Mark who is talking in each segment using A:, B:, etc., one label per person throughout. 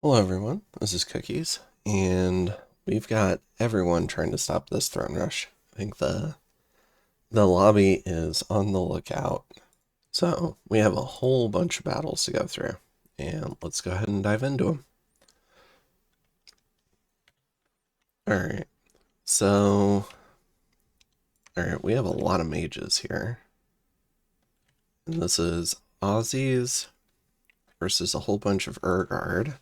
A: Hello everyone, this is Cookies, and we've got everyone trying to stop this throne rush. I think the lobby is on the lookout. So we have a whole bunch of battles to go through, and let's go ahead and dive into them. Alright, so we have a lot of mages here. And this is Aussies versus a whole bunch of Urgard.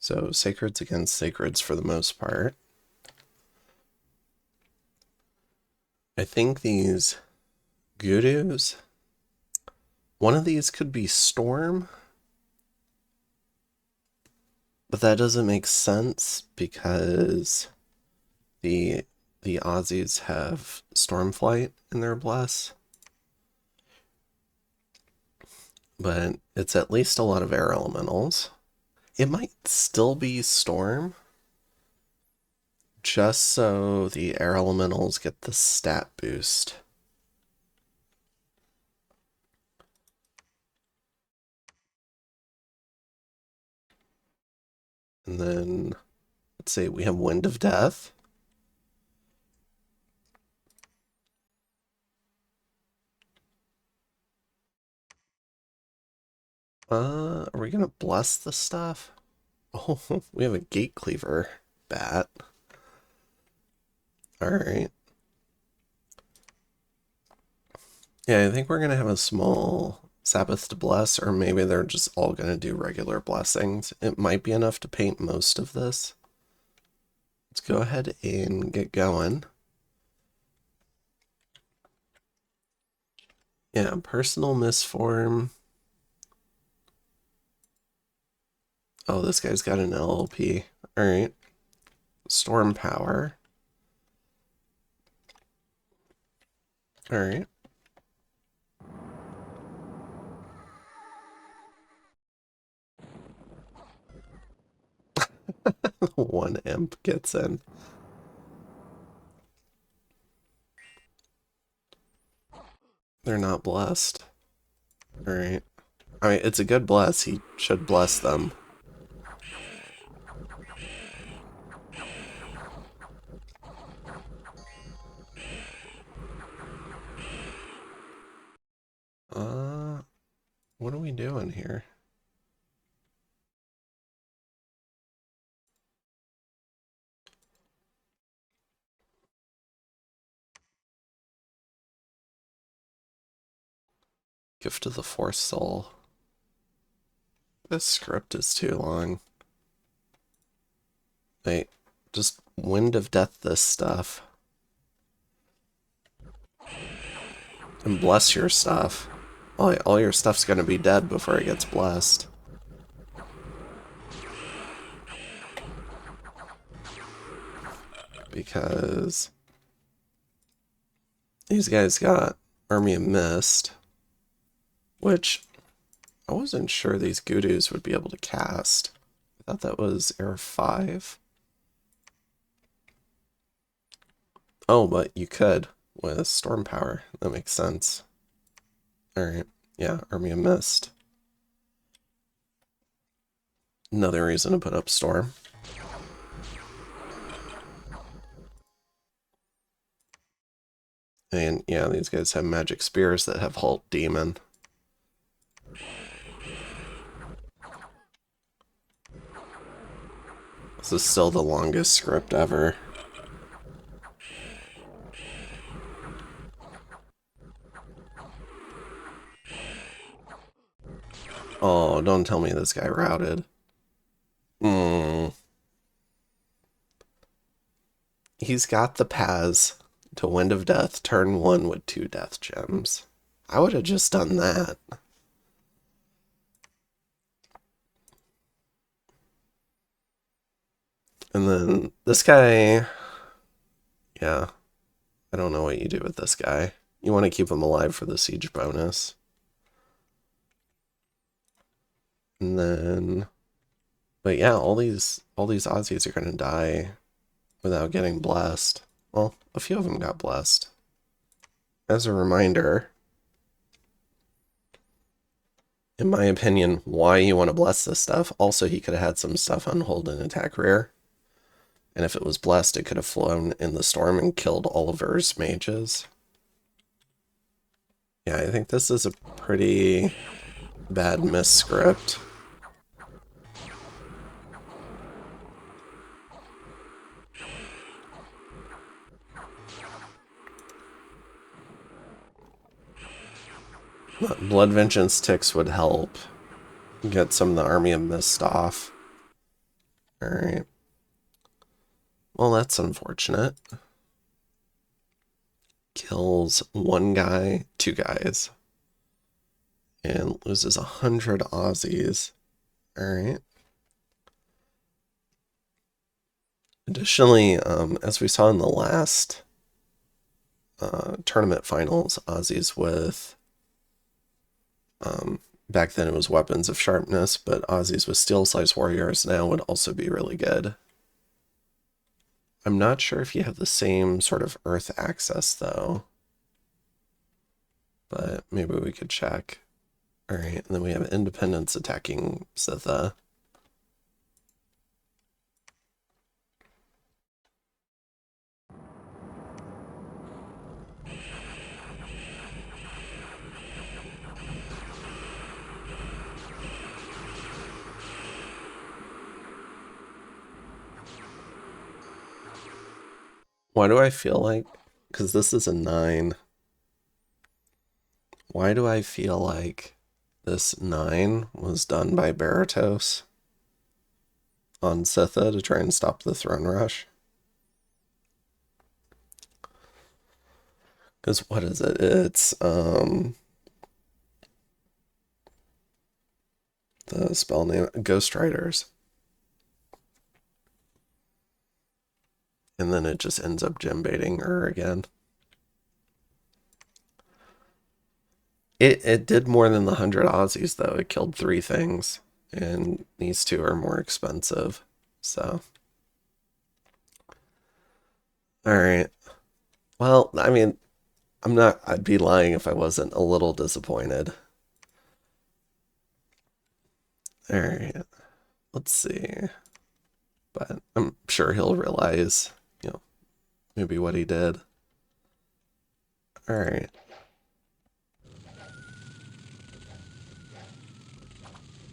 A: So sacreds against sacreds for the most part. I think these gurus, one of these could be Storm, but that doesn't make sense because the Aussies have Stormflight in their bless. But it's at least a lot of air elementals. It might still be Storm, just so the air elementals get the stat boost. And then, let's see, we have Wind of Death. Are we gonna bless the stuff? Oh, we have a Gate Cleaver bat. Alright. Yeah, I think we're gonna have a small Sabbath to bless, or maybe they're just all gonna do regular blessings. It might be enough to paint most of this. Let's go ahead and get going. Yeah, personal misform. Oh, this guy's got an LLP. Alright. Storm power. Alright. One imp gets in. They're not blessed. Alright. I mean, it's a good bless. He should bless them. What are we doing here? Gift of the Force Soul. This script is too long. Wait, just Wind of Death this stuff. And bless your stuff. All your stuff's gonna be dead before it gets blessed. Because these guys got Army of Mist, which I wasn't sure these Gurus would be able to cast. I thought that was Air 5. Oh, but you could with Storm Power. That makes sense. Alright, yeah, Army of Mist. Another reason to put up Storm. And yeah, these guys have magic spears that have Halt Demon. This is still the longest script ever. Oh, don't tell me this guy routed. He's got the Paz to Wind of Death, turn 1 with 2 death gems. I would have just done that. And then this guy, yeah, I don't know what you do with this guy. You want to keep him alive for the siege bonus. And then, but yeah, all these Aussies are going to die without getting blessed. Well, a few of them got blessed. As a reminder, in my opinion, why you want to bless this stuff. Also, he could have had some stuff on hold and attack rear. And if it was blessed, it could have flown in the storm and killed Oliver's mages. Yeah, I think this is a pretty bad misscript. Blood Vengeance ticks would help get some of the Army of Mist off. Alright. Well, that's unfortunate. Kills one guy, two guys. And loses 100 Aussies. Alright. Additionally, as we saw in the last tournament finals, Aussies with back then it was weapons of sharpness, but Aussies with steel slice warriors now would also be really good. I'm not sure if you have the same sort of earth access though, but maybe we could check. All right, and then we have independence attacking Scytha. Why do I feel like, because this is a 9, why do I feel like this 9 was done by Berytos on Scytha to try and stop the throne rush? Because what is it? It's the spell name, Ghost Riders. And then it just ends up gem baiting her again. It did more than the 100 Aussies, though. It killed 3 things, and these 2 are more expensive, so. Alright. Well, I mean, I'd be lying if I wasn't a little disappointed. Alright, let's see. But I'm sure he'll realize, maybe what he did. Alright.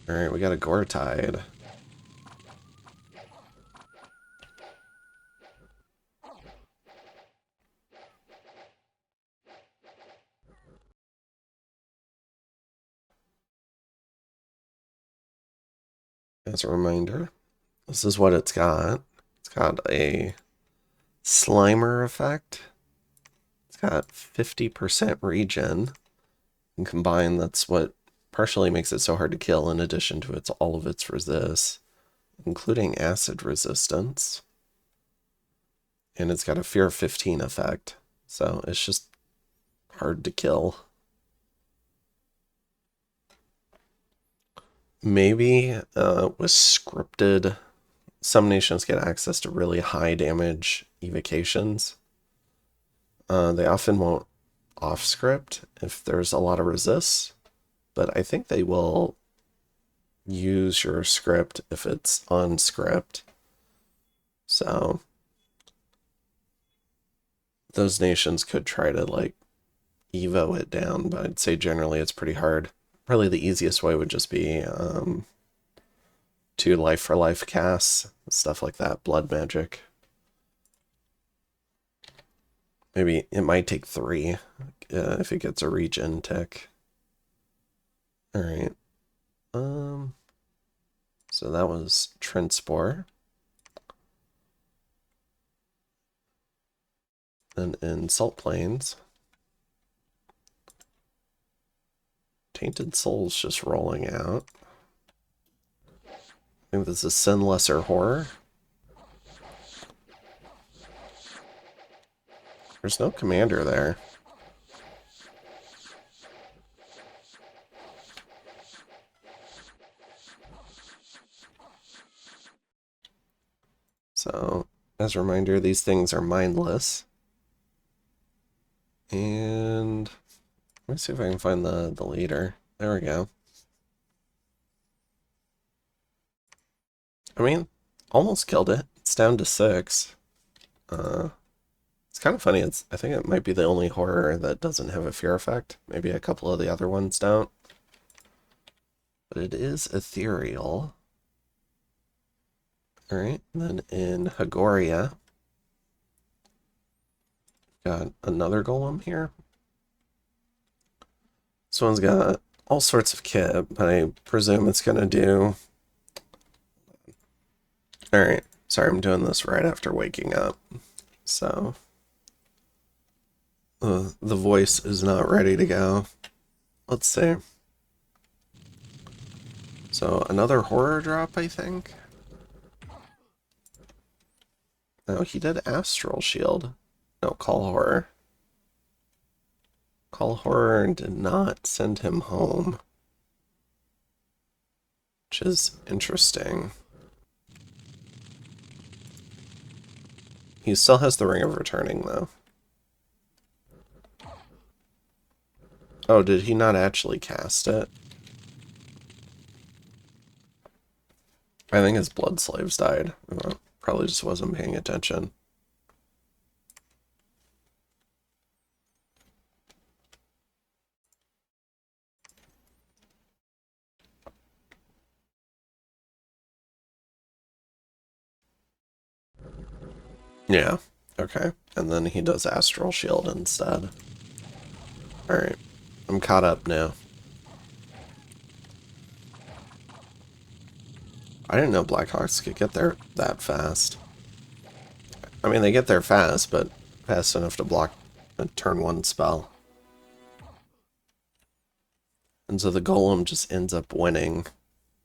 A: Alright, we got a Gore-Tide. As a reminder, this is what it's got. It's got a Slimer effect. It's got 50% regen. And combined, that's what partially makes it so hard to kill, in addition to all of its resists, including acid resistance. And it's got a Fear of 15 effect. So it's just hard to kill. Maybe with scripted, some nations get access to really high damage evocations. They often won't off script if there's a lot of resists, but I think they will use your script if it's on script. So those nations could try to like evo it down, but I'd say generally it's pretty hard. Probably the easiest way would just be 2 life for life casts, stuff like that, blood magic. Maybe it might take 3 if it gets a regen tick. Alright. So that was Trentspore. Then in Salt Plains, Tainted Souls just rolling out. I think this is Sin Lesser Horror. There's no commander there. So, as a reminder, these things are mindless. And let me see if I can find the leader. There we go. I mean, almost killed it. It's down to 6. It's kind of funny. I think it might be the only horror that doesn't have a fear effect. Maybe a couple of the other ones don't. But it is ethereal. Alright, then in Hagoria, got another golem here. This one's got all sorts of kit, but I presume it's going to do... Alright, sorry, I'm doing this right after waking up. So, the voice is not ready to go. Let's see. So, another horror drop, I think? No, he did Astral Shield. No, Call Horror. Call Horror did not send him home. Which is interesting. He still has the Ring of Returning, though. Oh, did he not actually cast it? I think his blood slaves died. Probably just wasn't paying attention. Yeah, okay. And then he does Astral Shield instead. Alright, I'm caught up now. I didn't know Blackhawks could get there that fast. I mean, they get there fast, but fast enough to block a turn 1 spell. And so the golem just ends up winning,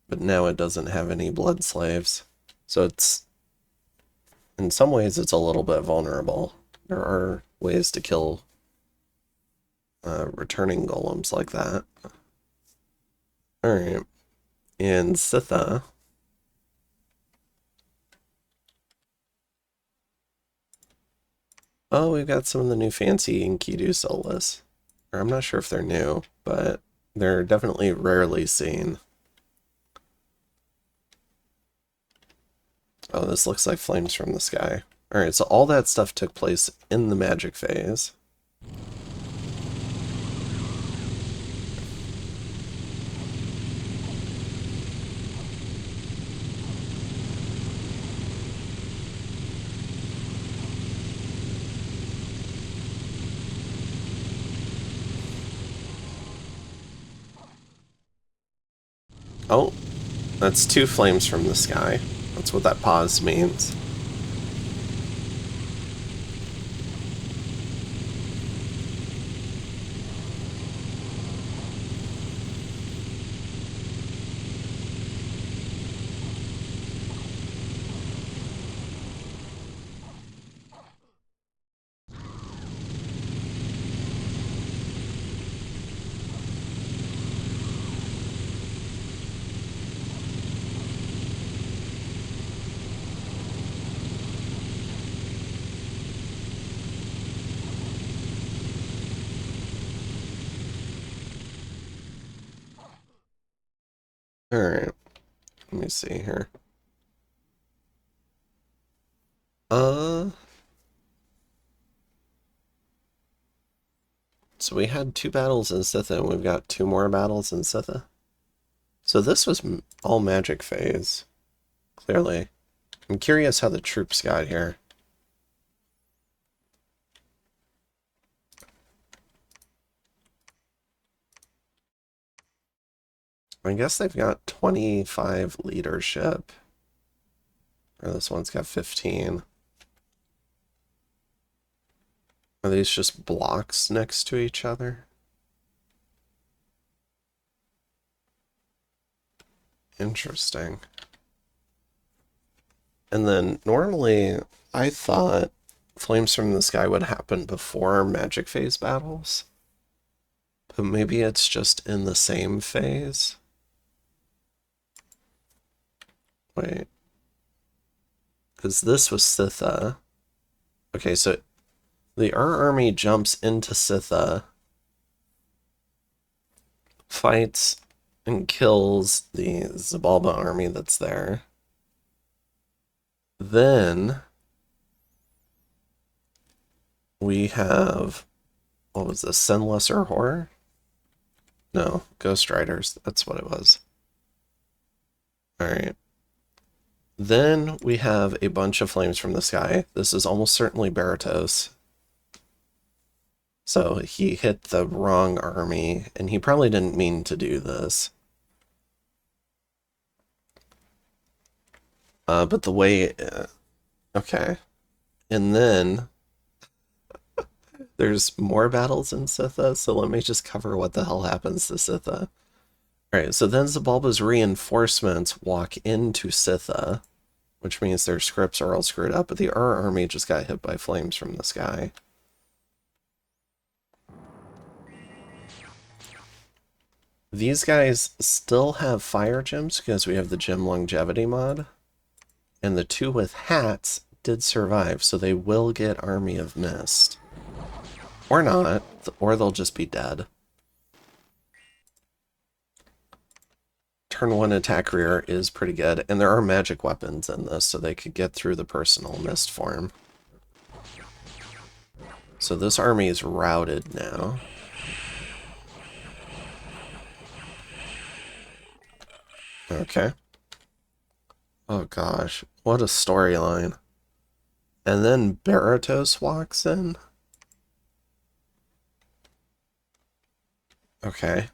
A: but now it doesn't have any blood slaves. So it's... in some ways, it's a little bit vulnerable. There are ways to kill returning golems like that. Alright. In Scytha... oh, we've got some of the new fancy Enkidu Soulless. Or I'm not sure if they're new, but they're definitely rarely seen. Oh, this looks like Flames from the Sky. Alright, so all that stuff took place in the magic phase. Oh, that's 2 Flames from the Sky. That's what that pause means. Alright, let me see here. So we had 2 battles in Scytha, and we've got 2 more battles in Scytha. So this was all magic phase, clearly. I'm curious how the troops got here. I guess they've got 25 leadership. Or this one's got 15. Are these just blocks next to each other? Interesting. And then normally I thought Flames from the Sky would happen before magic phase battles. But maybe it's just in the same phase. Wait. Because this was Scytha. Okay, so the army jumps into Scytha, fights and kills the Xibalba army that's there. Then we have, what was this? Send Lesser Horror? No, Ghost Riders. That's what it was. Alright. Then we have a bunch of flames from the sky. This is almost certainly Berytos. So he hit the wrong army, and he probably didn't mean to do this. But the way... okay. And then... there's more battles in Scytha, so let me just cover what the hell happens to Scytha. Alright, so then Xibalba's reinforcements walk into Scytha, which means their scripts are all screwed up, but the army just got hit by flames from the sky. These guys still have fire gems because we have the gem longevity mod, and the two with hats did survive, so they will get Army of Mist. Or not, or they'll just be dead. Turn 1 attack rear is pretty good, and there are magic weapons in this, so they could get through the personal mist form. So this army is routed now. Okay. Oh gosh, what a storyline. And then Berytos walks in. Okay.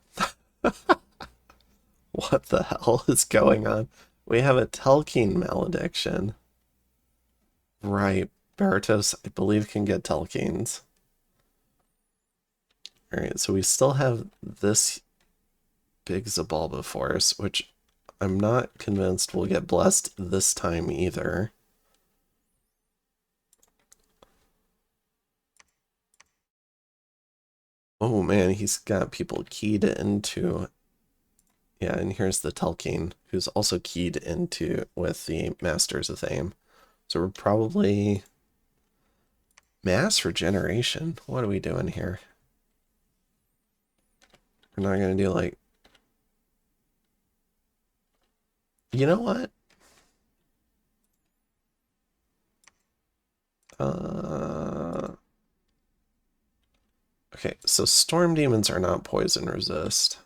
A: What the hell is going on? We have a Telkine malediction. Right. Berytos, I believe, can get Telkines. Alright, so we still have this big Xibalba force, which I'm not convinced will get blessed this time either. Oh man, he's got people keyed into... yeah, and here's the Telkine, who's also keyed into with the Masters of Aim. So we're probably... mass regeneration? What are we doing here? We're not going to do like... you know what? Okay, so Storm Demons are not poison resist.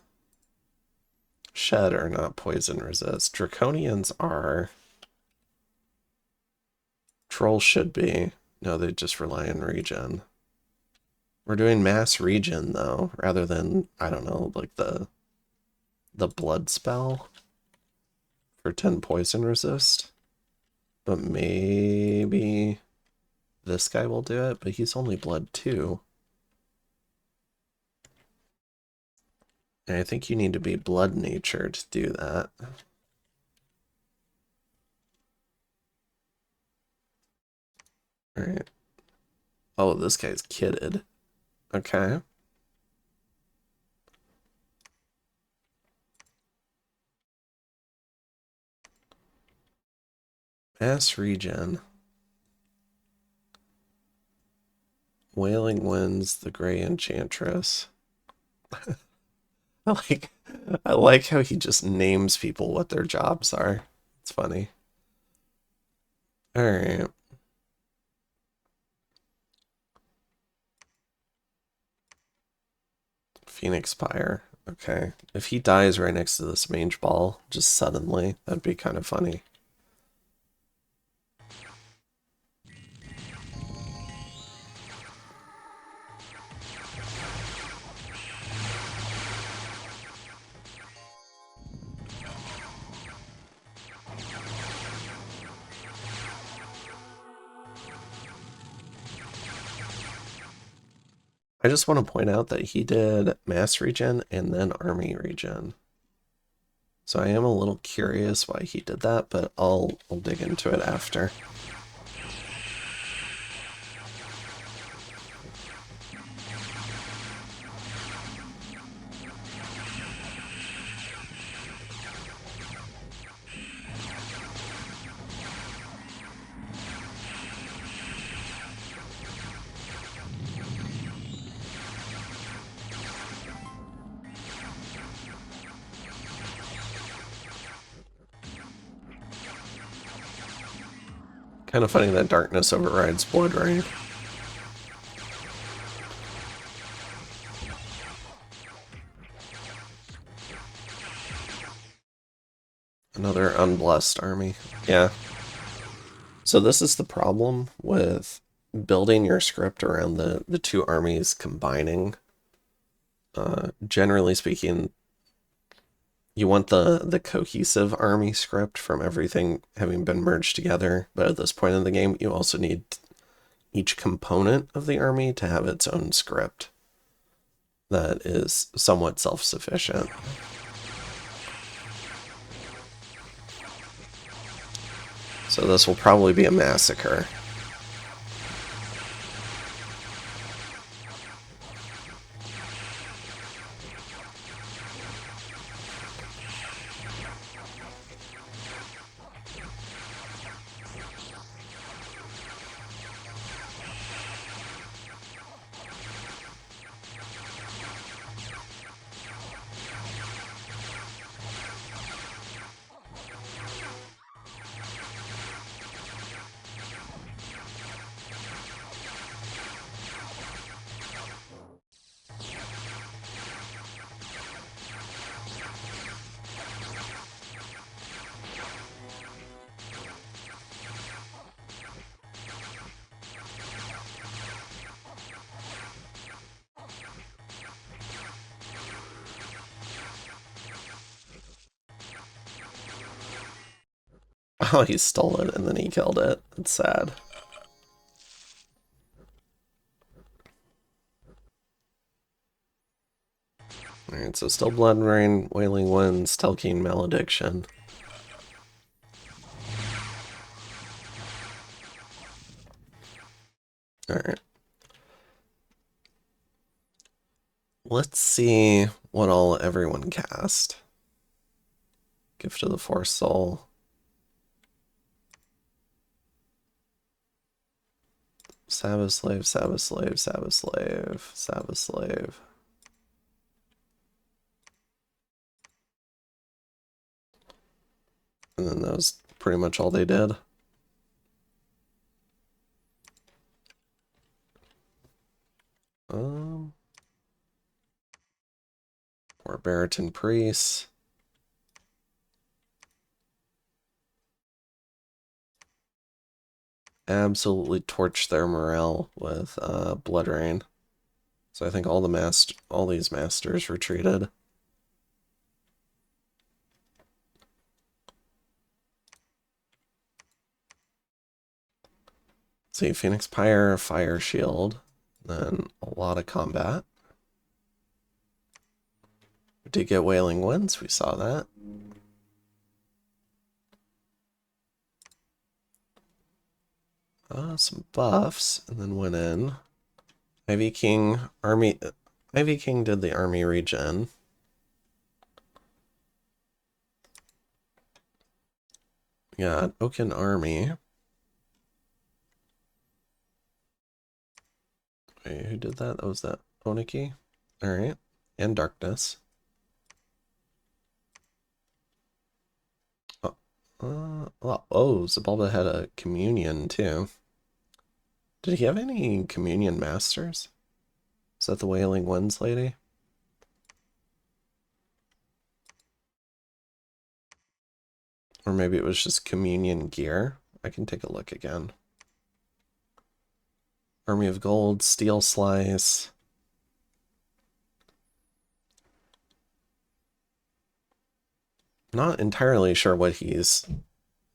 A: Shed are not poison resist. Draconians are. Trolls should be. No, they just rely on regen. We're doing mass regen though, rather than, I don't know, like the blood spell for 10 poison resist. But maybe this guy will do it, but he's only blood 2. And I think you need to be blood nature to do that. Alright. Oh, this guy's kitted. Okay. Mass regen. Wailing Winds, the Grey Enchantress. I like how he just names people what their jobs are. It's funny. Alright. Phoenix Pyre. Okay. If he dies right next to this mange ball, just suddenly, that'd be kind of funny. I just want to point out that he did mass regen and then army regen. So I am a little curious why he did that, but I'll dig into it after. Kind of funny that darkness overrides blood rain. Another unblessed army. Yeah. So this is the problem with building your script around the two armies combining. Generally speaking, you want the cohesive army script from everything having been merged together, but at this point in the game, you also need each component of the army to have its own script that is somewhat self-sufficient. So this will probably be a massacre. Oh, he stole it and then he killed it. It's sad. Alright, so still Blood Rain, Wailing Winds, Telkine Malediction. Alright. Let's see what all everyone cast. Gift of the Force Soul. Sabbath Slave, Sabbath Slave, Sabbath Slave, Sabbath Slave. And then that was pretty much all they did. More Baraton Priests. Absolutely torched their morale with Blood Rain. So I think all these masters retreated. See, Phoenix Pyre, Fire Shield, then a lot of combat. We did get Wailing Winds, we saw that. Some buffs, and then went in. Ivy King did the army regen. We got Oaken Army. Wait, who did that? That was that Oniki? Alright. And Darkness. Oh, Xibalba had a Communion too. Did he have any Communion Masters? Is that the Wailing Winds lady? Or maybe it was just Communion gear. I can take a look again. Army of Gold, Steel Slice. Not entirely sure what he's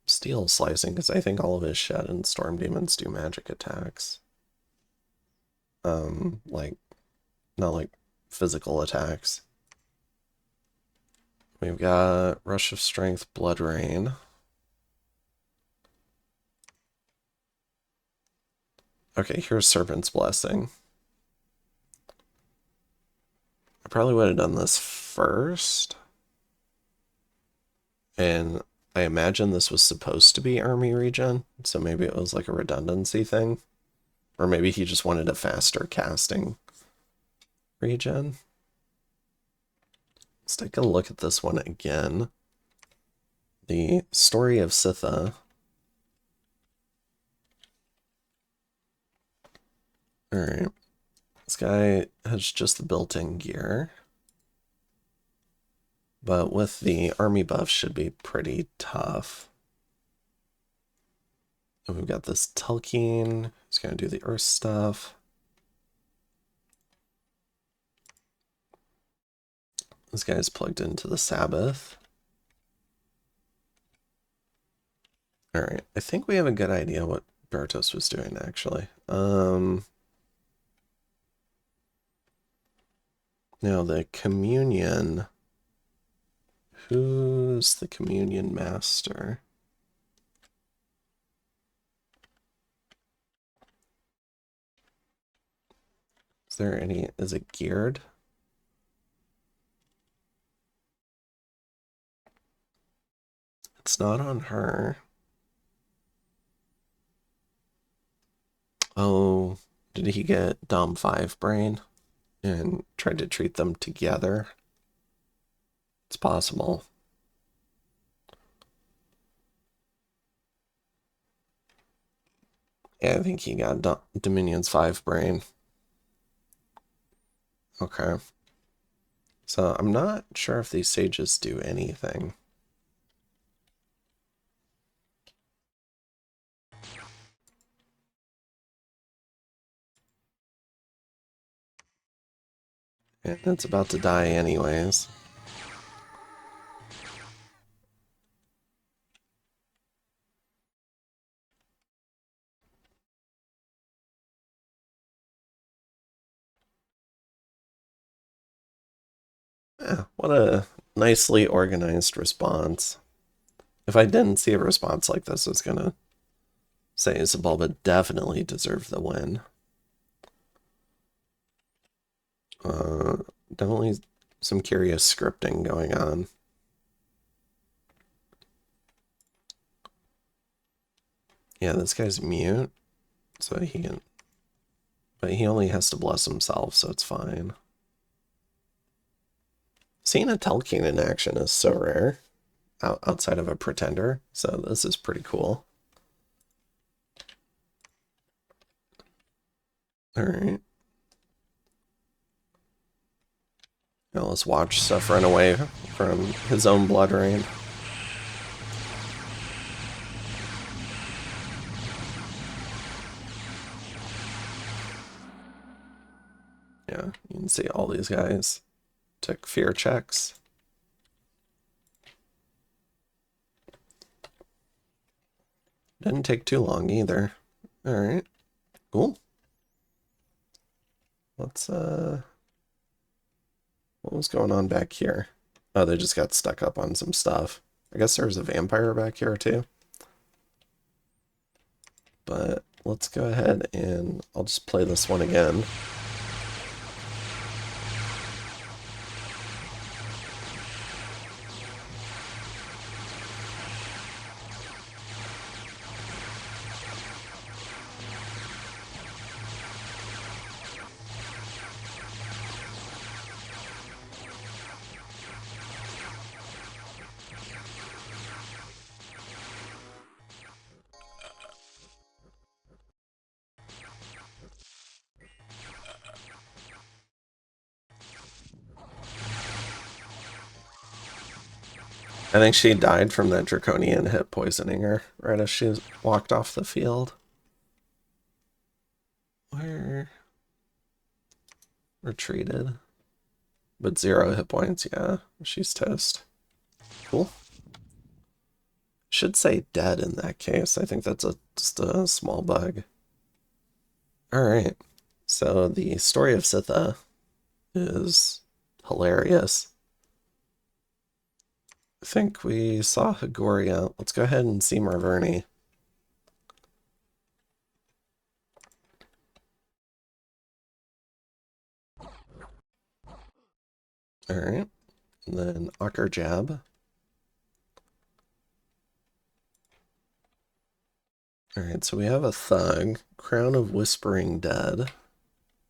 A: steel slicing, because I think all of his Shed and Storm Demons do magic attacks. Like, not like physical attacks. We've got Rush of Strength, Blood Rain. Okay, here's Serpent's Blessing. I probably would have done this first. And I imagine this was supposed to be army regen, so maybe it was like a redundancy thing. Or maybe he just wanted a faster casting regen. Let's take a look at this one again. The Story of Scytha. Alright. This guy has just the built-in gear. But with the army buff should be pretty tough. And we've got this Tulkeen. He's going to do the earth stuff. This guy's plugged into the Sabbath. Alright, I think we have a good idea what Berytos was doing, actually. Now, the communion... Who's the communion master? Is there any... Is it geared? It's not on her. Oh, did he get Dom 5 brain and tried to treat them together? It's possible. Yeah, I think he got Dominion's 5 brain. Okay. So I'm not sure if these sages do anything. And it's about to die anyways. Yeah, what a nicely organized response. If I didn't see a response like this, I was gonna say Xibalba definitely deserved the win. Definitely some curious scripting going on. Yeah, this guy's mute, so he can... But he only has to bless himself, so it's fine. Seeing a Telkeen in action is so rare outside of a pretender, so this is pretty cool. Alright. Now let's watch stuff run away from his own blood rain. Yeah, you can see all these guys took fear checks. Didn't take too long either. Alright, cool. Let's, what was going on back here? Oh, they just got stuck up on some stuff. I guess there's a vampire back here too. But let's go ahead and I'll just play this one again. I think she died from that draconian hit poisoning her right as she walked off the field. Where? Retreated. But 0 hit points, yeah. She's toast. Cool. Should say dead in that case. I think that's just a small bug. Alright. So the story of Scytha is hilarious. I think we saw Hagoria. Let's go ahead and see Marverni. Alright. And then Ocker Jab. Alright, so we have a Thug. Crown of Whispering Dead.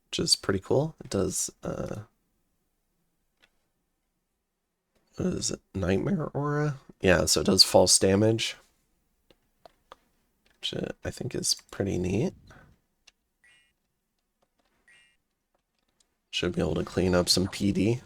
A: Which is pretty cool. It does, what is it? Nightmare Aura? Yeah, so it does false damage. Which I think is pretty neat. Should be able to clean up some PD.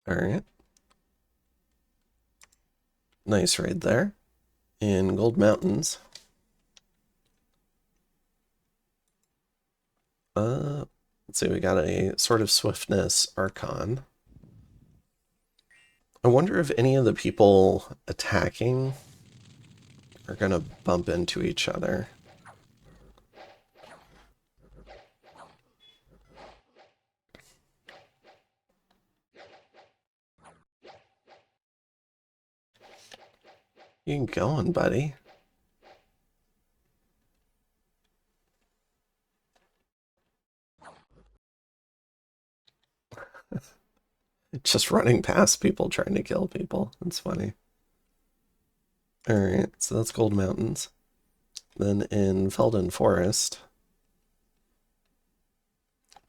A: Alright. Nice raid there. In Gold Mountains. Let's see, we got a sort of swiftness Archon. I wonder if any of the people attacking are gonna bump into each other. You going, buddy? Just running past people trying to kill people. That's funny. Alright, so that's Gold Mountains. Then in Felden Forest,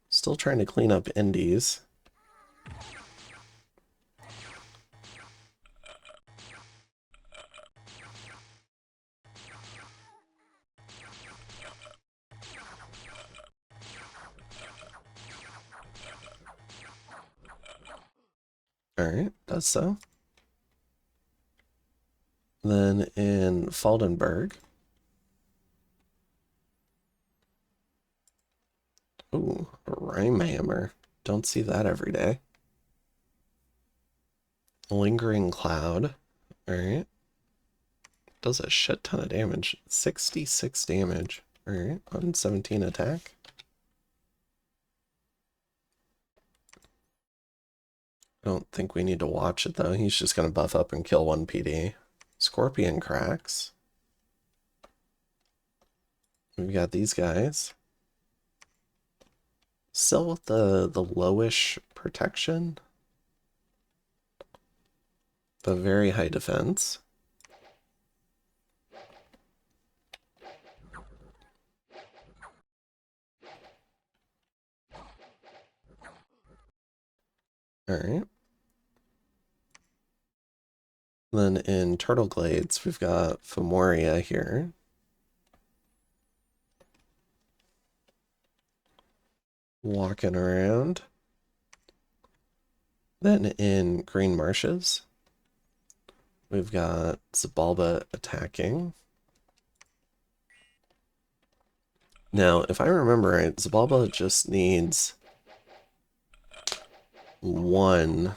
A: still trying to clean up Indies. Alright, does so. Then in Faldenberg. Ooh, a Rhyme Hammer. Don't see that every day. Lingering Cloud. Alright. Does a shit ton of damage. 66 damage. Alright, on 17 attack. I don't think we need to watch it though. He's just going to buff up and kill 1 PD. Scorpion cracks. We've got these guys. Still with the lowish protection, but very high defense. Alright. Then in Turtle Glades, we've got Fomoria here. Walking around. Then in Green Marshes, we've got Xibalba attacking. Now, if I remember right, Xibalba just needs 1.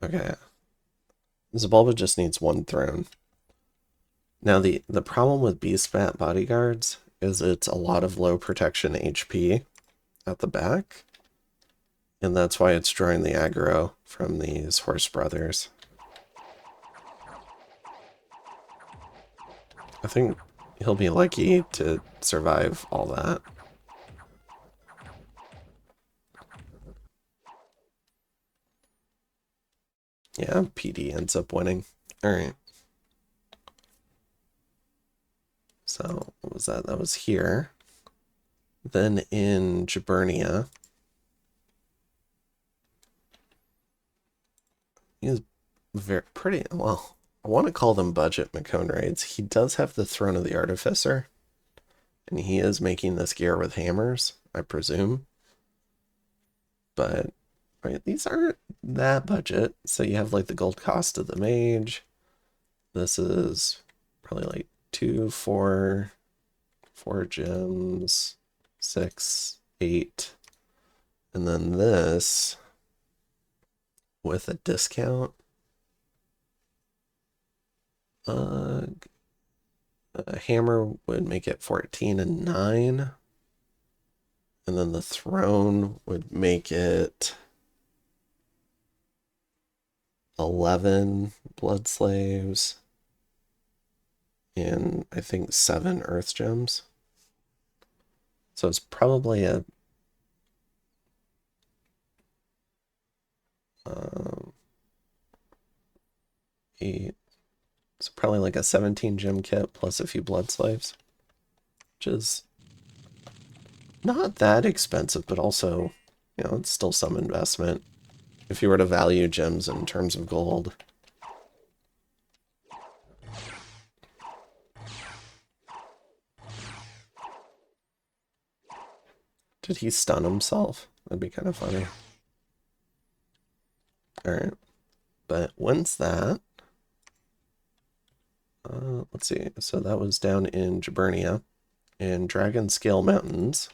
A: Okay. Xibalba just needs 1 throne. Now, the problem with Beastbat bodyguards is it's a lot of low protection HP at the back. And that's why it's drawing the aggro from these horse brothers. I think he'll be lucky to survive all that. Yeah, PD ends up winning. Alright. So, what was that? That was here. Then in Gibernia, he's very pretty, well, I want to call them budget Mekone raids. He does have the Throne of the Artificer, and he is making this gear with hammers, I presume. But, right, these aren't that budget. So you have like the gold cost of the mage. This is probably like 2, 4 gems, 6, 8. And then this with a discount. A hammer would make it 14 and 9. And then the throne would make it 11 blood slaves. And I think 7 earth gems. So it's probably a 8. It's probably like a 17 gem kit plus a few blood slaves, which is not that expensive, but also, you know, it's still some investment if you were to value gems in terms of gold. Did he stun himself? That'd be kind of funny. Alright. But when's that? Let's see. So that was down in Jaburnia in Dragon Scale Mountains.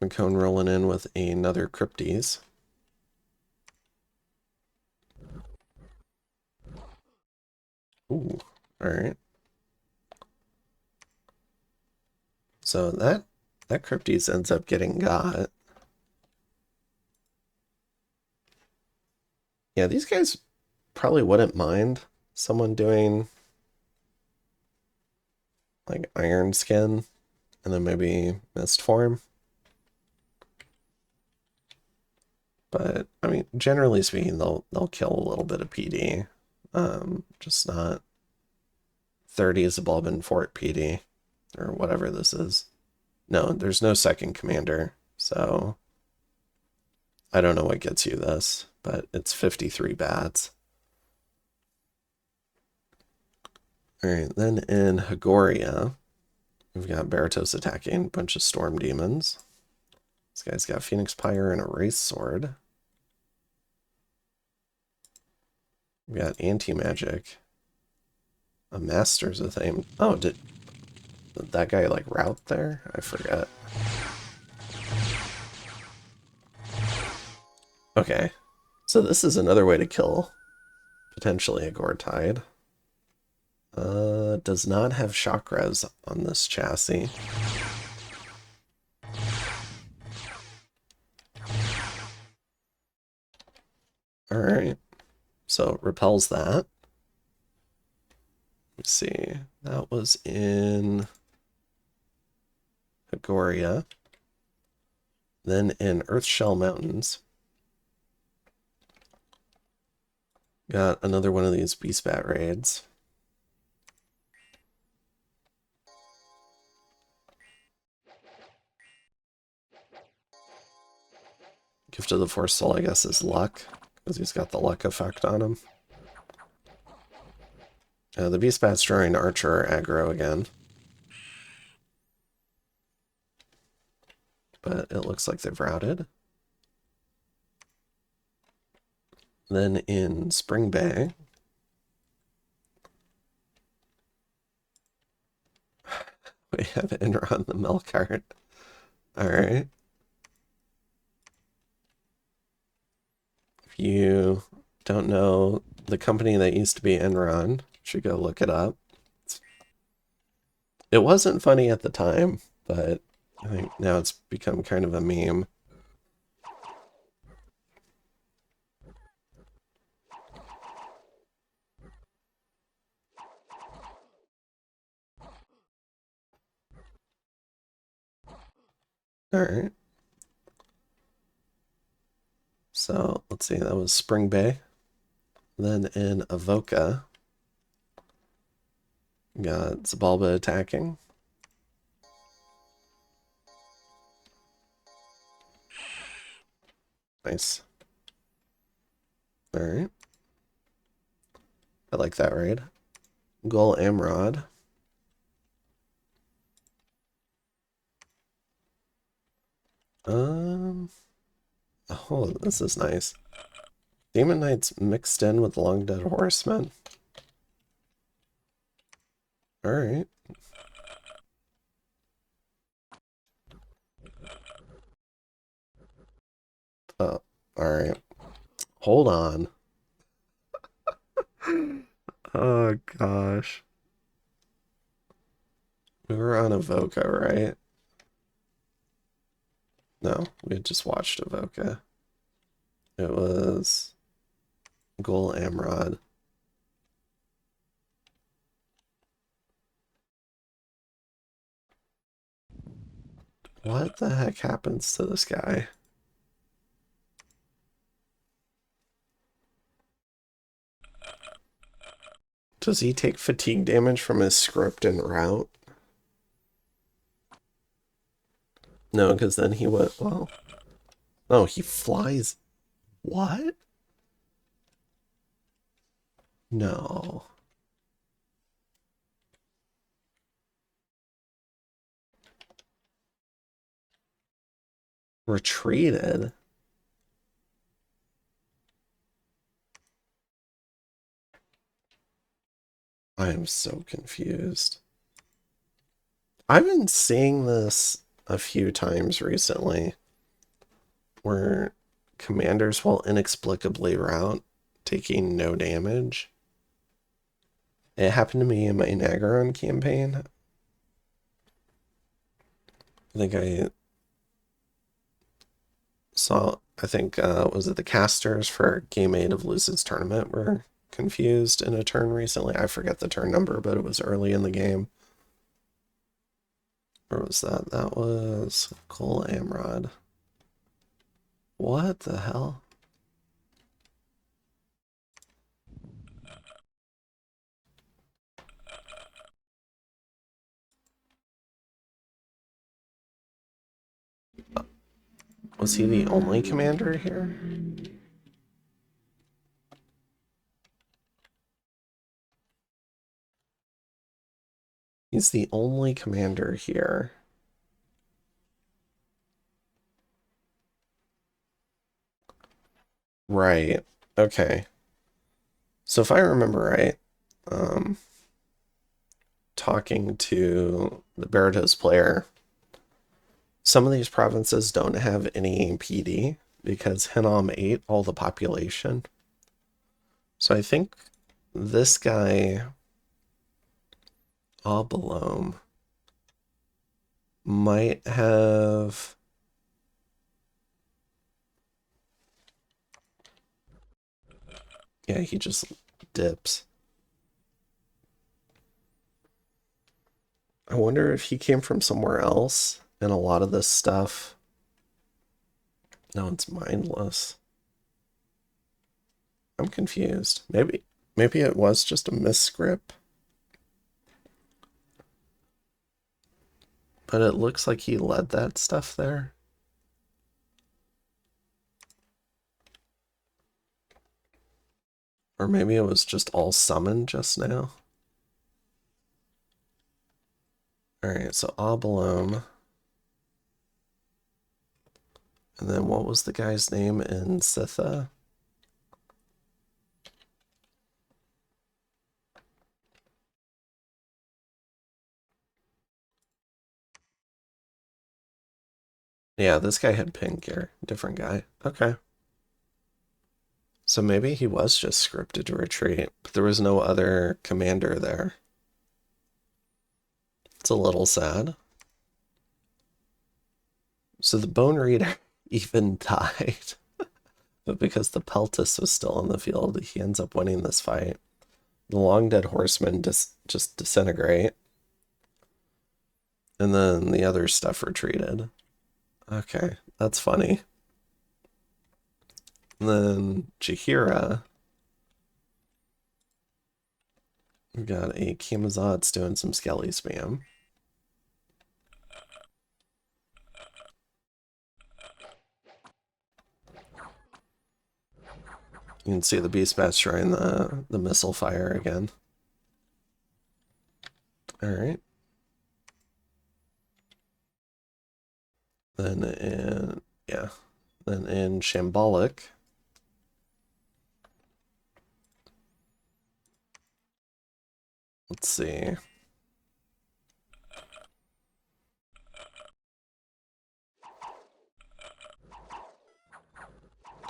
A: Mekone rolling in with another Cryptes. Ooh, alright. So that Cryptes ends up getting got. Yeah, these guys probably wouldn't mind someone doing like Iron Skin and then maybe Mist Form. But I mean, generally speaking, they'll kill a little bit of PD. Just not 30 Xibalba Fort PD or whatever this is. No, there's no second commander, so I don't know what gets you this, but it's 53 bats. Alright, then in Hagoria, we've got Berytos attacking a bunch of Storm Demons. This guy's got Phoenix Pyre and a Race Sword. We got Anti-Magic. A Masters of Aim. Oh, did that guy like route there? I forget. Okay. So this is another way to kill potentially a Gore-Tide. Does not have chakras on this chassis. Alright. So repels that. Let's see. That was in Hagoria. Then in Earthshell Mountains. Got another one of these Beast Bat raids. Gift of the Force Soul, I guess, is luck, because he's got the luck effect on him. The Beast Bat's drawing Archer or aggro again. But it looks like they've routed. Then in Spring Bay, we have Enron the Melkart. Alright. If you don't know the company that used to be Enron, you should go look it up. It wasn't funny at the time, but I think now it's become kind of a meme. Alright. So, let's see, that was Spring Bay. Then in Avoca, got Xibalba attacking. Nice. Alright. I like that raid. Gul Amrod. Oh, this is nice. Demon Knights mixed in with Long Dead Horsemen. Alright. Oh, alright. Hold on. Oh, gosh. We were on Avoca, right? No, we had just watched Avoca. It was Gul Amrod. What the heck happens to this guy? Does he take fatigue damage from his script and route? No, because then he went, well... Oh, he flies. What? No. Retreated? I am so confused. I've been seeing this a few times recently, where commanders will inexplicably route, taking no damage. It happened to me in my Nagaron campaign. I think I saw, was it the casters for Game 8 of Lucid's tournament were confused in a turn recently. I forget the turn number, but it was early in the game. Or was that? That was Cole Amrod. What the hell? Was he the only commander here? He's the only commander here. Right. Okay. So if I remember right, talking to the Berytos player, some of these provinces don't have any PD because Hinnom ate all the population. So I think this guy, Ballin, might have... Yeah, he just dips. I wonder if he came from somewhere else and a lot of this stuff... No, it's mindless. I'm confused. Maybe it was just a misscript. But it looks like he led that stuff there. Or maybe it was just all summoned just now. Alright, so Ballin. And then what was the guy's name in Scytha? Yeah, this guy had pink gear. Different guy. Okay. So maybe he was just scripted to retreat, but there was no other commander there. It's a little sad. So the Bone Reader even died. But because the Peltis was still on the field, he ends up winning this fight. The Long Dead Horsemen just disintegrate. And then the other stuff retreated. Okay, that's funny. And then Jaheira. We've got a Camazot's doing some Skelly spam. You can see the Beastmaster trying the missile fire again. Alright. Then in Shambolic. Let's see.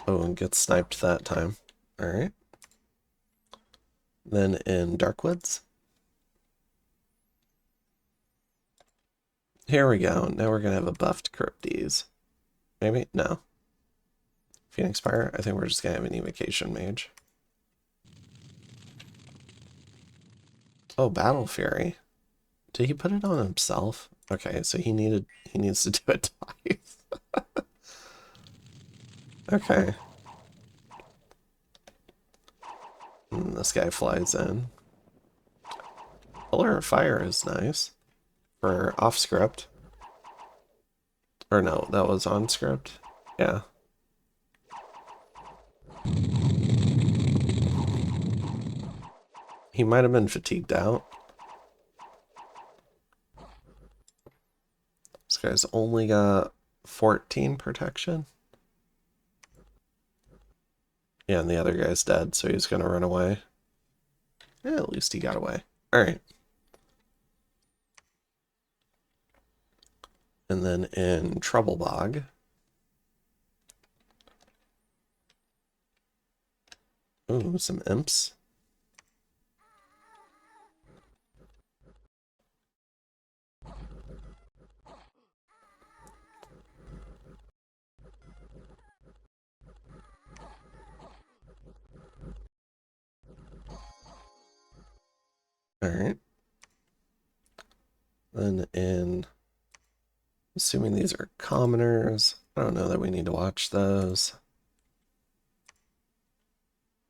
A: Oh, and gets sniped that time. Alright. Then in Darkwoods. Here we go. Now we're gonna have a buffed Cryptes. Maybe? No. Phoenix Fire? I think we're just gonna have an Evocation Mage. Oh, Battle Fury. Did he put it on himself? Okay, so he needs to do it twice. Okay. And this guy flies in. Pillar of Fire is nice for off script. Or no, that was on script. Yeah. He might have been fatigued out. This guy's only got 14 protection. Yeah, and the other guy's dead, so he's gonna run away. Yeah, at least he got away. Alright. And then in Trouble Bog. Ooh, some imps. Alright. Then in... Assuming these are commoners. I don't know that we need to watch those.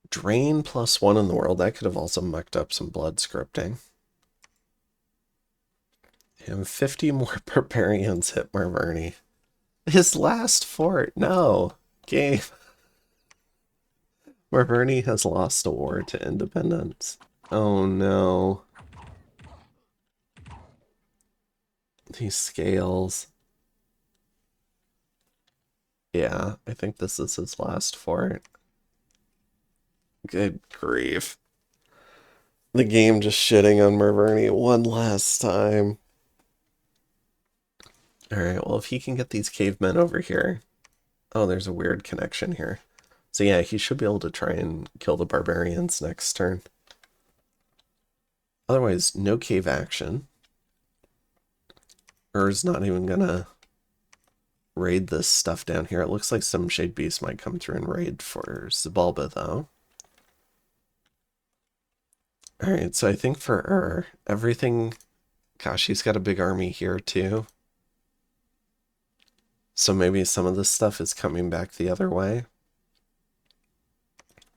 A: Drain +1 in the world. That could have also mucked up some blood scripting. And 50 more barbarians hit Marverni. His last fort. No. Game. Marverni has lost a war to independence. Oh no. These scales. Yeah, I think this is his last fort. Good grief. The game just shitting on Marverni one last time. Alright, well if he can get these cavemen over here. Oh, there's a weird connection here. So yeah, he should be able to try and kill the barbarians next turn. Otherwise, no cave action. Ur's not even gonna raid this stuff down here. It looks like some Shade Beast might come through and raid for Xibalba, though. Alright, so I think for everything... Gosh, he's got a big army here, too. So maybe some of this stuff is coming back the other way.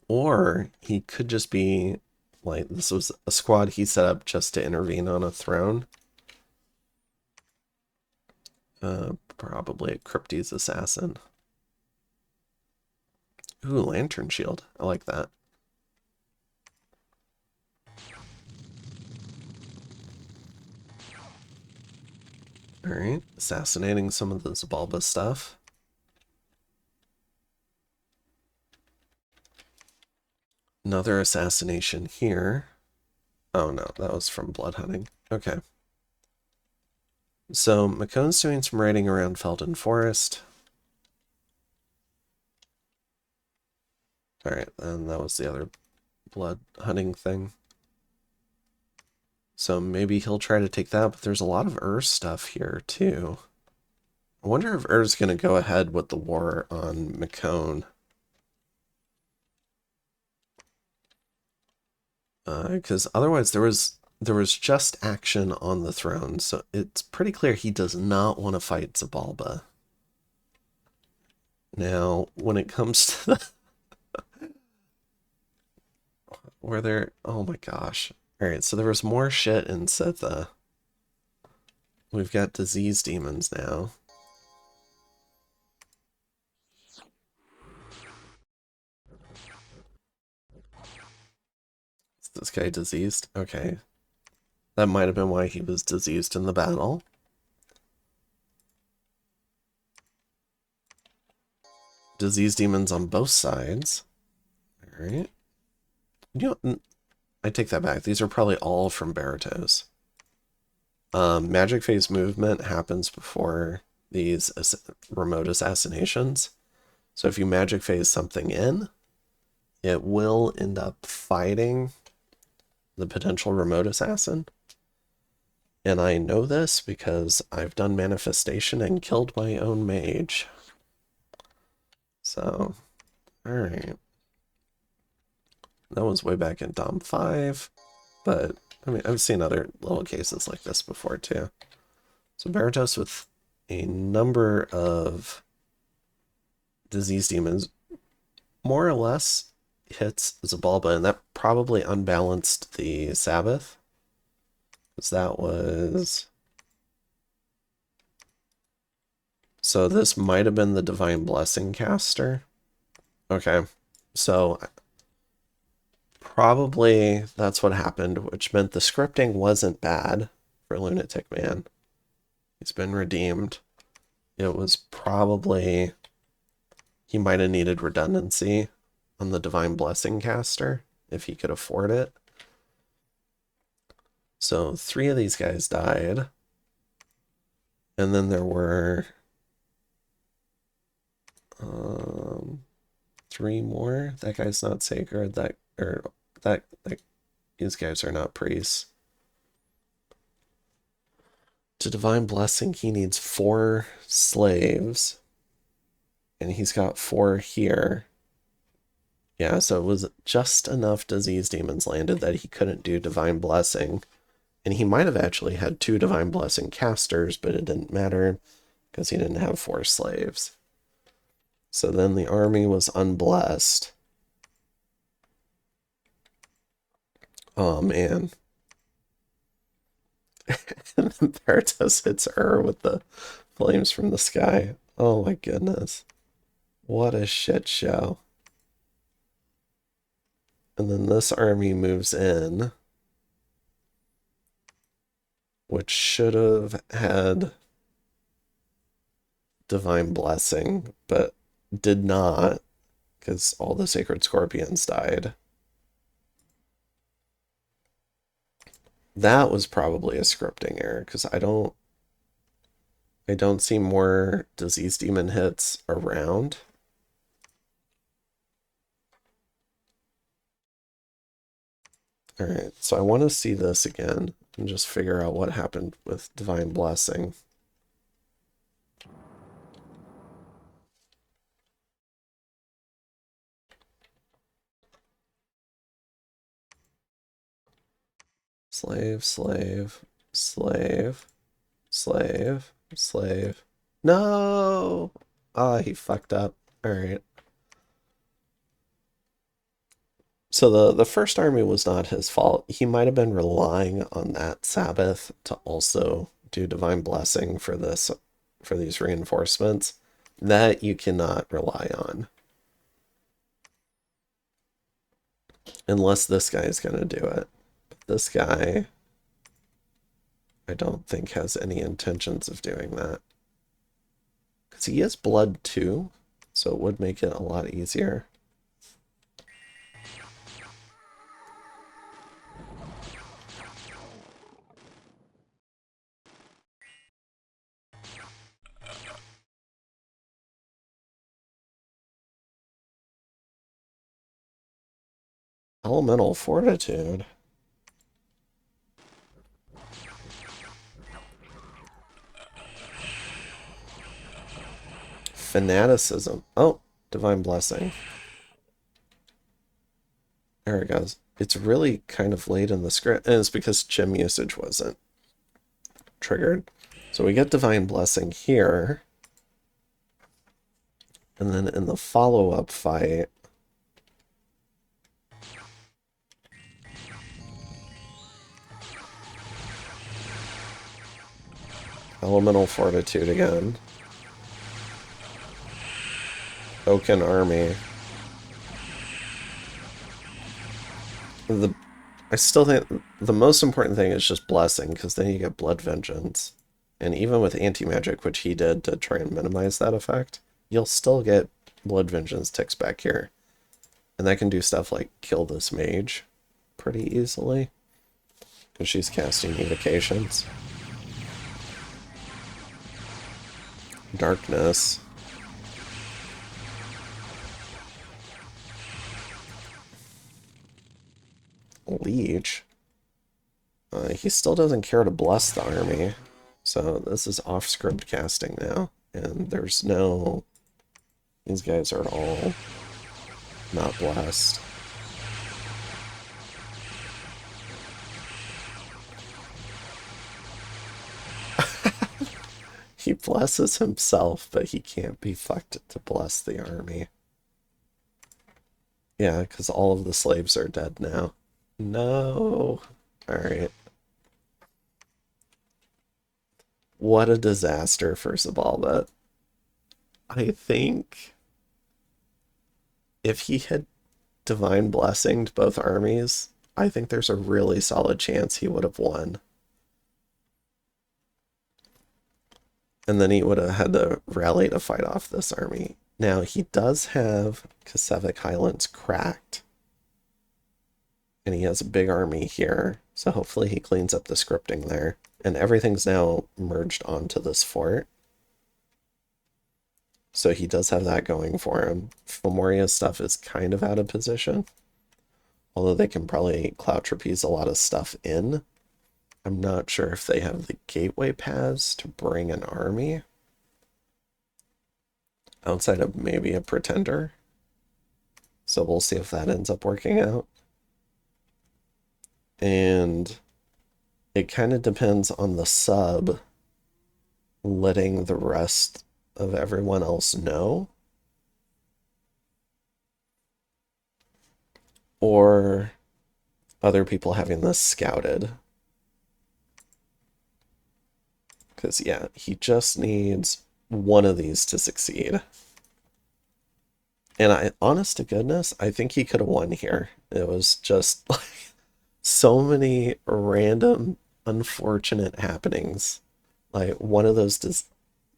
A: Or he could just be, like, this was a squad he set up just to intervene on a throne. Probably a Cryptes assassin. Ooh, Lantern Shield. I like that. Alright, assassinating some of the Xibalba stuff. Another assassination here. Oh no, that was from blood hunting. Okay. So Mekone's doing some raiding around Felden Forest. Alright, and that was the other blood hunting thing. So maybe he'll try to take that, but there's a lot of stuff here too. I wonder if Ur's going to go ahead with the war on Mekone. Because otherwise there was just action on the throne, so it's pretty clear he does not want to fight Xibalba. Now, when it comes to the... Were there... Oh my gosh. Alright, so there was more shit in Scytha. We've got disease demons now. Is this guy diseased? Okay. That might have been why he was diseased in the battle. Disease demons on both sides. Alright. You know, I take that back. These are probably all from Berytos. Magic phase movement happens before these remote assassinations. So if you magic phase something in, it will end up fighting the potential remote assassin. And I know this because I've done manifestation and killed my own mage. So, alright. That was way back in Dom 5, but I mean, I've seen other little cases like this before too. So Berytos with a number of disease demons more or less hits Xibalba, and that probably unbalanced the Sabbath. 'Cause that was... So this might have been the Divine Blessing caster. Okay, so probably that's what happened, which meant the scripting wasn't bad for Lunaticman. He's been redeemed. It was probably... He might have needed redundancy on the Divine Blessing caster, if he could afford it. So 3 of these guys died. And then there were 3 more. That guy's not sacred. These guys are not priests. To Divine Blessing, he needs 4 slaves. And he's got 4 here. Yeah, so it was just enough disease demons landed that he couldn't do Divine Blessing. And he might have actually had 2 Divine Blessing casters, but it didn't matter because he didn't have 4 slaves. So then the army was unblessed. Oh, man. And then Berytos hits with the flames from the sky. Oh my goodness. What a shit show. And then this army moves in, which should have had Divine Blessing, but did not, because all the Sacred Scorpions died. That was probably a scripting error, because I don't see more Disease Demon hits around. Alright, so I want to see this again and just figure out what happened with Divine Blessing. Slave, slave, slave, slave, slave. No! Ah, he fucked up. Alright. So the first army was not his fault. He might have been relying on that Sabbath to also do Divine Blessing for these reinforcements. That you cannot rely on. Unless this guy is going to do it. But this guy, I don't think has any intentions of doing that. Because he is blood too, so it would make it a lot easier. Elemental Fortitude. Fanaticism. Oh, Divine Blessing. There it goes. It's really kind of late in the script, and it's because gem usage wasn't triggered. So we get Divine Blessing here. And then in the follow-up fight, Elemental Fortitude again. Oaken Army. I still think the most important thing is just Blessing, because then you get Blood Vengeance. And even with Anti-Magic, which he did to try and minimize that effect, you'll still get Blood Vengeance ticks back here. And that can do stuff like kill this mage pretty easily, because she's casting Evocations. Darkness. Leech. He still doesn't care to bless the army, so this is off-script casting now, and there's no... These guys are all not blessed. He blesses himself, but he can't be fucked to bless the army. Yeah, because all of the slaves are dead now. No. Alright. What a disaster for Xibalba. I think if he had Divine Blessinged both armies, I think there's a really solid chance he would have won. And then he would have had to rally to fight off this army. Now, he does have Kasevik Highlands cracked. And he has a big army here. So hopefully he cleans up the scripting there. And everything's now merged onto this fort. So he does have that going for him. Fomoria's stuff is kind of out of position. Although they can probably cloud trapeze a lot of stuff in. I'm not sure if they have the gateway paths to bring an army. Outside of maybe a pretender. So we'll see if that ends up working out. And it kind of depends on the sub letting the rest of everyone else know. Or other people having this scouted. Because, yeah, he just needs one of these to succeed. And honest to goodness, I think he could have won here. It was just like so many random, unfortunate happenings. Like one of those,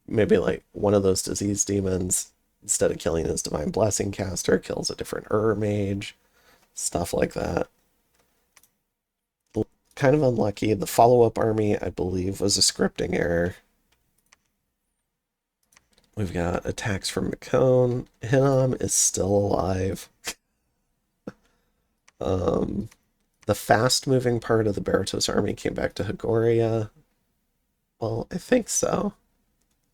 A: maybe like one of those disease demons, instead of killing his Divine Blessing caster, kills a different mage, stuff like that. Kind of unlucky. The follow-up army, I believe, was a scripting error. We've got attacks from Mekone. Hinnom is still alive. The fast-moving part of the Berytos army came back to Hagoria. Well, I think so.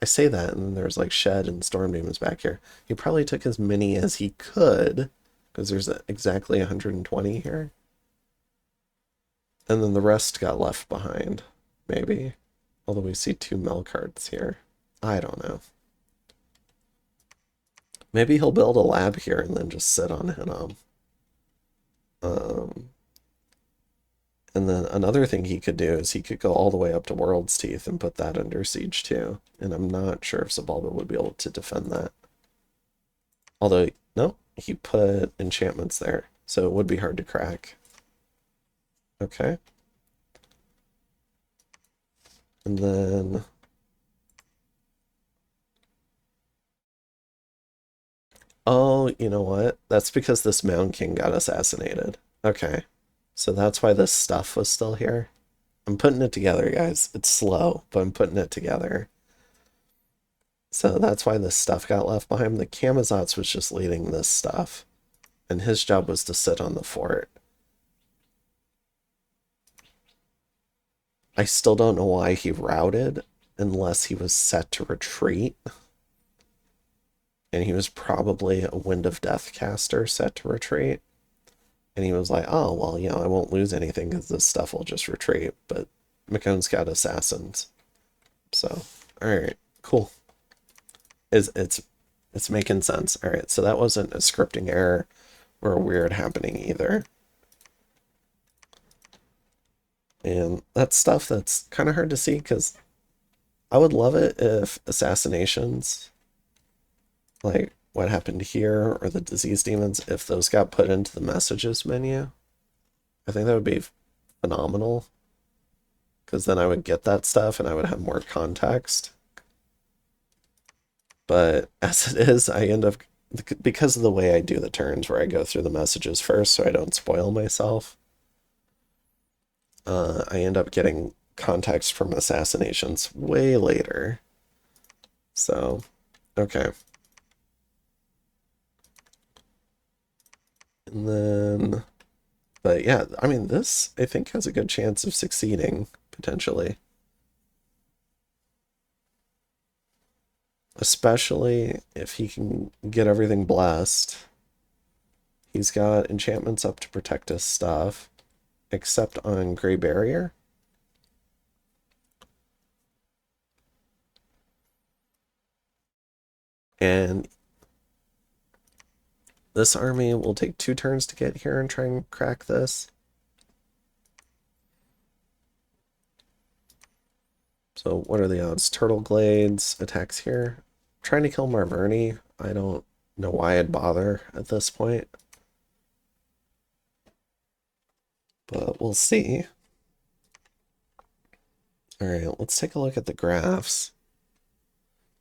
A: I say that, and there's like Shed and Storm Demons back here. He probably took as many as he could, because there's exactly 120 here. And then the rest got left behind, maybe. Although we see 2 Mel cards here. I don't know. Maybe he'll build a lab here and then just sit on Hinnom. And then another thing he could do is he could go all the way up to World's Teeth and put that under siege too. And I'm not sure if Xibalba would be able to defend that. Although, no, he put enchantments there, so it would be hard to crack. Okay. And then... oh, you know what? That's because this Mound King got assassinated. Okay. So that's why this stuff was still here. I'm putting it together, guys. It's slow, but I'm putting it together. So that's why this stuff got left behind. The Camazotz was just leading this stuff. And his job was to sit on the fort. I still don't know why he routed, unless he was set to retreat. And he was probably a Wind of Death caster set to retreat. And he was like, oh, well, you know, I won't lose anything because this stuff will just retreat. But Mekone's got assassins. So, alright, cool. It's making sense. Alright, so that wasn't a scripting error or a weird happening either. And that's stuff that's kind of hard to see because I would love it if assassinations, like what happened here, or the disease demons, if those got put into the messages menu. I think that would be phenomenal, because then I would get that stuff and I would have more context. But as it is, I end up, because of the way I do the turns where I go through the messages first so I don't spoil myself, I end up getting context from assassinations way later. So, okay. And then, but yeah, I mean, this, I think, has a good chance of succeeding, potentially. Especially if he can get everything blessed. He's got enchantments up to protect his stuff, except on Gray Barrier. And this army will take 2 turns to get here and try and crack this. So what are the odds? Turtle Glades attacks here. Trying to kill Marverni. I don't know why I'd bother at this point. But we'll see. Alright, let's take a look at the graphs.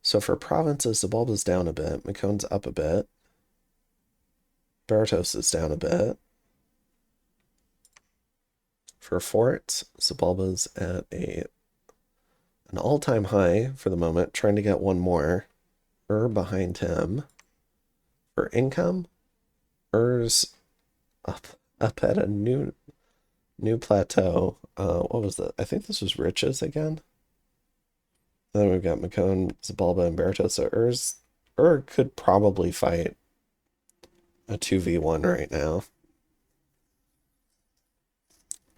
A: So for provinces, Xibalba's down a bit. Mekone's up a bit. Berytos is down a bit. For forts, Xibalba's at an all-time high for the moment, trying to get one more. Behind him. For income, Ur's up at a new plateau. What was that? I think this was riches again. And then we've got Mekone, Xibalba, and Berytos. So Ur could probably fight a 2v1 right now.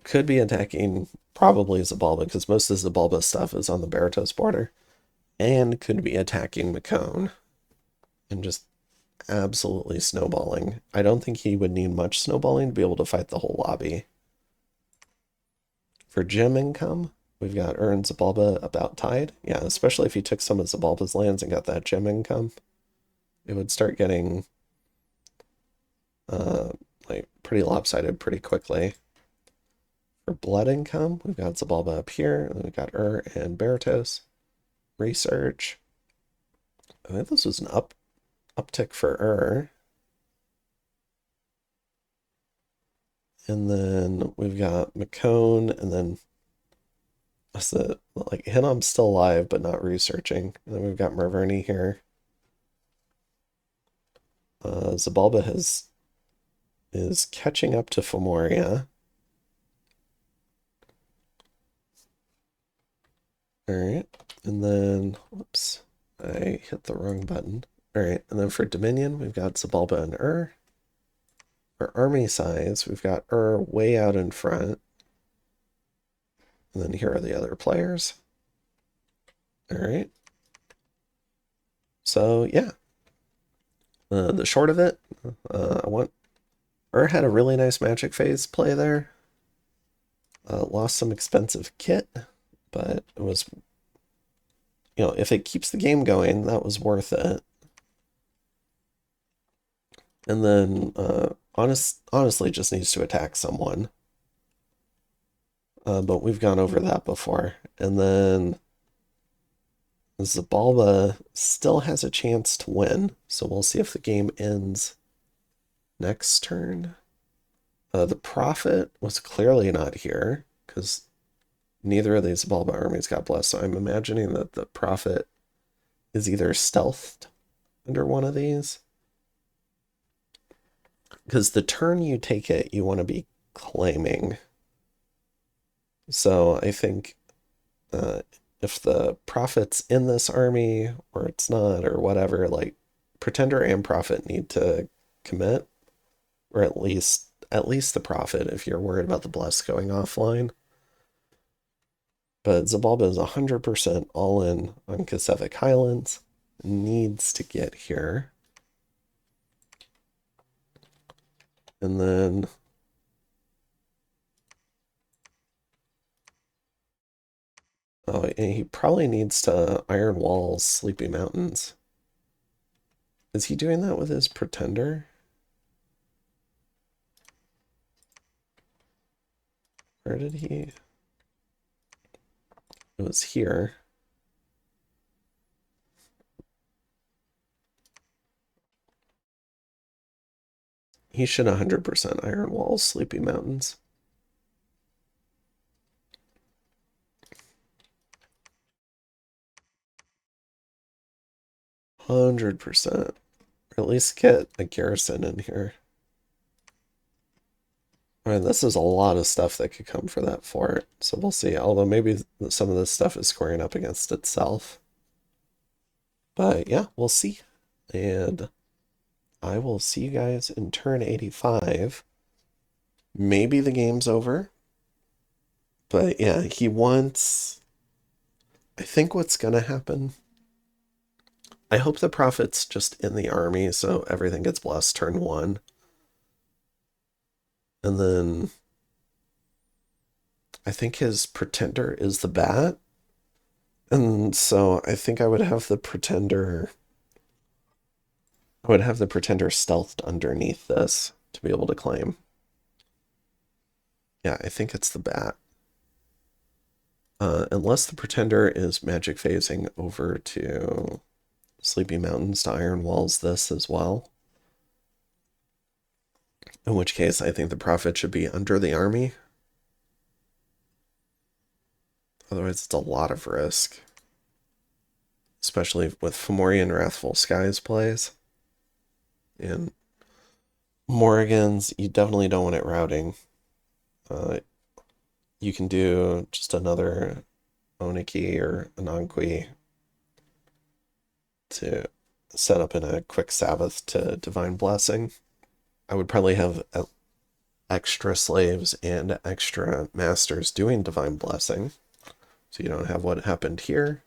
A: Could be attacking probably Xibalba because most of Xibalba's stuff is on the Berytos border. And could be attacking Mekone and just absolutely snowballing. I don't think he would need much snowballing to be able to fight the whole lobby. For gem income, we've got Ur and Xibalba about tied. Yeah, especially if he took some of Xibalba's lands and got that gem income. It would start getting like pretty lopsided pretty quickly. For blood income, we've got Xibalba up here, and then we've got Ur and Berytos. Research. I think this was an uptick for Ur. And then we've got Mekone, and then what's the like Hinnom's still alive but not researching. And then we've got Marverni here. Xibalba is catching up to Fomoria. Alright, and then whoops, I hit the wrong button. Alright, and then for Dominion, we've got Xibalba and Ur. For army size, we've got Ur way out in front. And then here are the other players. Alright. So, yeah. The short of it, Ur had a really nice magic phase play there. Lost some expensive kit, but it was, if it keeps the game going, that was worth it. And then, honestly, just needs to attack someone. But we've gone over that before. And then Xibalba still has a chance to win, so we'll see if the game ends next turn. The Prophet was clearly not here, because neither of these Xibalba armies got blessed, so I'm imagining that the Prophet is either stealthed under one of these. Because the turn you take it, you want to be claiming. So I think if the Prophet's in this army, or it's not, or whatever, like, Pretender and Prophet need to commit. Or at least the Prophet, if you're worried about the Bless going offline. But Xibalba is 100% all in on Kasevik Highlands. Needs to get here. And then and he probably needs to Iron Walls Sleepy Mountains. Is he doing that with his Pretender? Where did he? It was here. He should 100% Iron Walls Sleepy Mountains. %. Or at least get a garrison in here. I mean, this is a lot of stuff that could come for that fort, so we'll see. Although maybe some of this stuff is squaring up against itself. But yeah, we'll see. And I will see you guys in turn 85. Maybe the game's over. But yeah, he wants... I think what's going to happen... I hope the Prophet's just in the army, so everything gets blessed turn 1. And then I think his Pretender is the bat. And so I think I would have the Pretender. I would have the Pretender stealthed underneath this to be able to claim. Yeah, I think it's the bat. Unless the Pretender is magic phasing over to Sleepy Mountains to Iron Walls this as well. In which case, I think the Prophet should be under the army. Otherwise, it's a lot of risk. Especially with Fomoria and Wrathful Skies plays. And Morrigan's, you definitely don't want it routing. You can do just another Oniki or Ananqui to set up in a quick Sabbath to Divine Blessing. I would probably have extra slaves and extra masters doing Divine Blessing, so you don't have what happened here.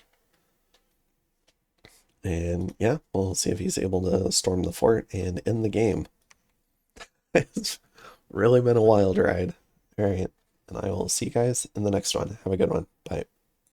A: And yeah, we'll see if he's able to storm the fort and end the game. It's really been a wild ride. All right, and I will see you guys in the next one. Have a good one. Bye.